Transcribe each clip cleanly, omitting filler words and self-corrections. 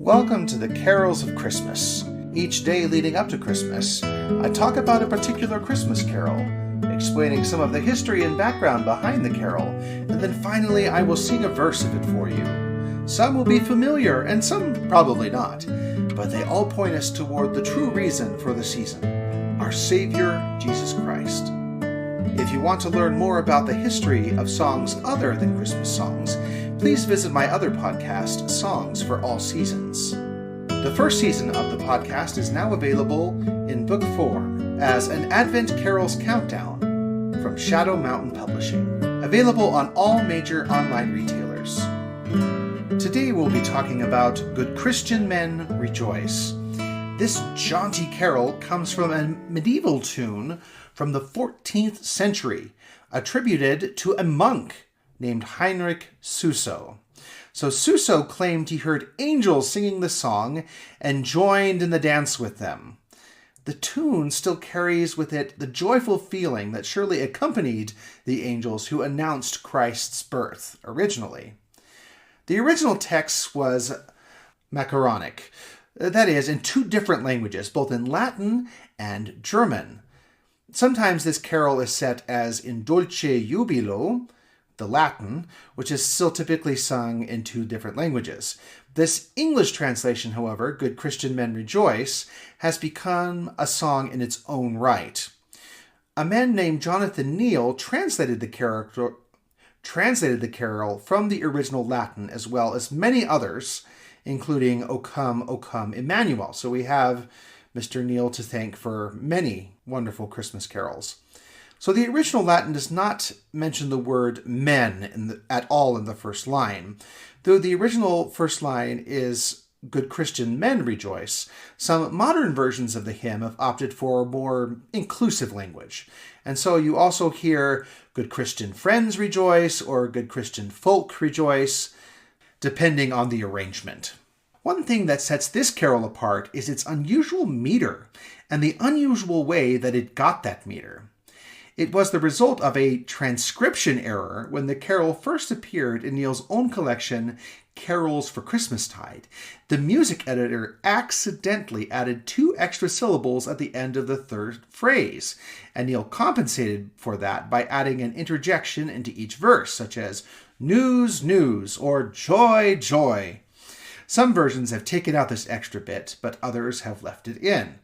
Welcome to the Carols of Christmas. Each day leading up to Christmas, I talk about a particular Christmas carol, explaining some of the history and background behind the carol, and then finally I will sing a verse of it for you. Some will be familiar and some probably not, but they all point us toward the true reason for the season, our Savior, Jesus Christ. If you want to learn more about the history of songs other than Christmas songs, please visit my other podcast, Songs for All Seasons. The first season of the podcast is now available in book form as an Advent Carols Countdown from Shadow Mountain Publishing, available on all major online retailers. Today we'll be talking about Good Christian Men Rejoice. This jaunty carol comes from a medieval tune from the 14th century, attributed to a monk named Heinrich Suso. So Suso claimed he heard angels singing the song and joined in the dance with them. The tune still carries with it the joyful feeling that surely accompanied the angels who announced Christ's birth originally. The original text was macaronic, that is, in two different languages, both in Latin and German. Sometimes this carol is set as in Dulci, Jubilo, the Latin, which is still typically sung in two different languages. This English translation, however, Good Christian Men Rejoice, has become a song in its own right. A man named Jonathan Neal translated the carol from the original Latin, as well as many others, including O Come, Emmanuel. So we have Mr. Neal to thank for many wonderful Christmas carols. So the original Latin does not mention the word men at all in the first line. Though the original first line is Good Christian Men Rejoice, some modern versions of the hymn have opted for a more inclusive language. And so you also hear Good Christian Friends Rejoice or Good Christian Folk Rejoice, depending on the arrangement. One thing that sets this carol apart is its unusual meter and the unusual way that it got that meter. It was the result of a transcription error when the carol first appeared in Neal's own collection, Carols for Christmastide. The music editor accidentally added 2 extra syllables at the end of the third phrase, and Neal compensated for that by adding an interjection into each verse, such as news, news, or joy, joy. Some versions have taken out this extra bit, but others have left it in.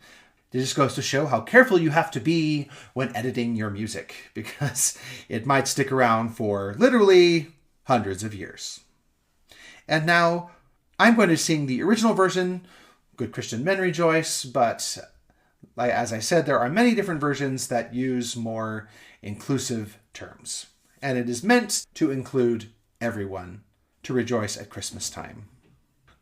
It just goes to show how careful you have to be when editing your music, because it might stick around for literally hundreds of years. And now, I'm going to sing the original version, Good Christian Men Rejoice, but as I said, there are many different versions that use more inclusive terms. And it is meant to include everyone to rejoice at Christmas time.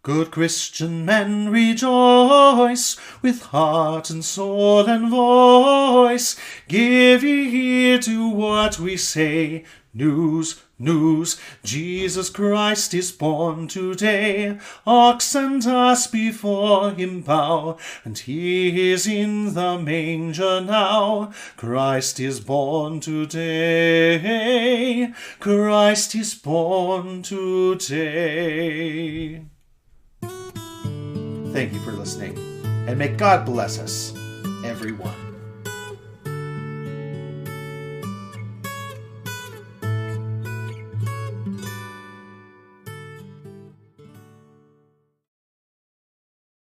Good Christian men rejoice, with heart and soul and voice. Give ye ear to what we say. News, news, Jesus Christ is born today. Ox and ass before him bow, and he is in the manger now. Christ is born today. Christ is born today. Thank you for listening, and may God bless us, everyone.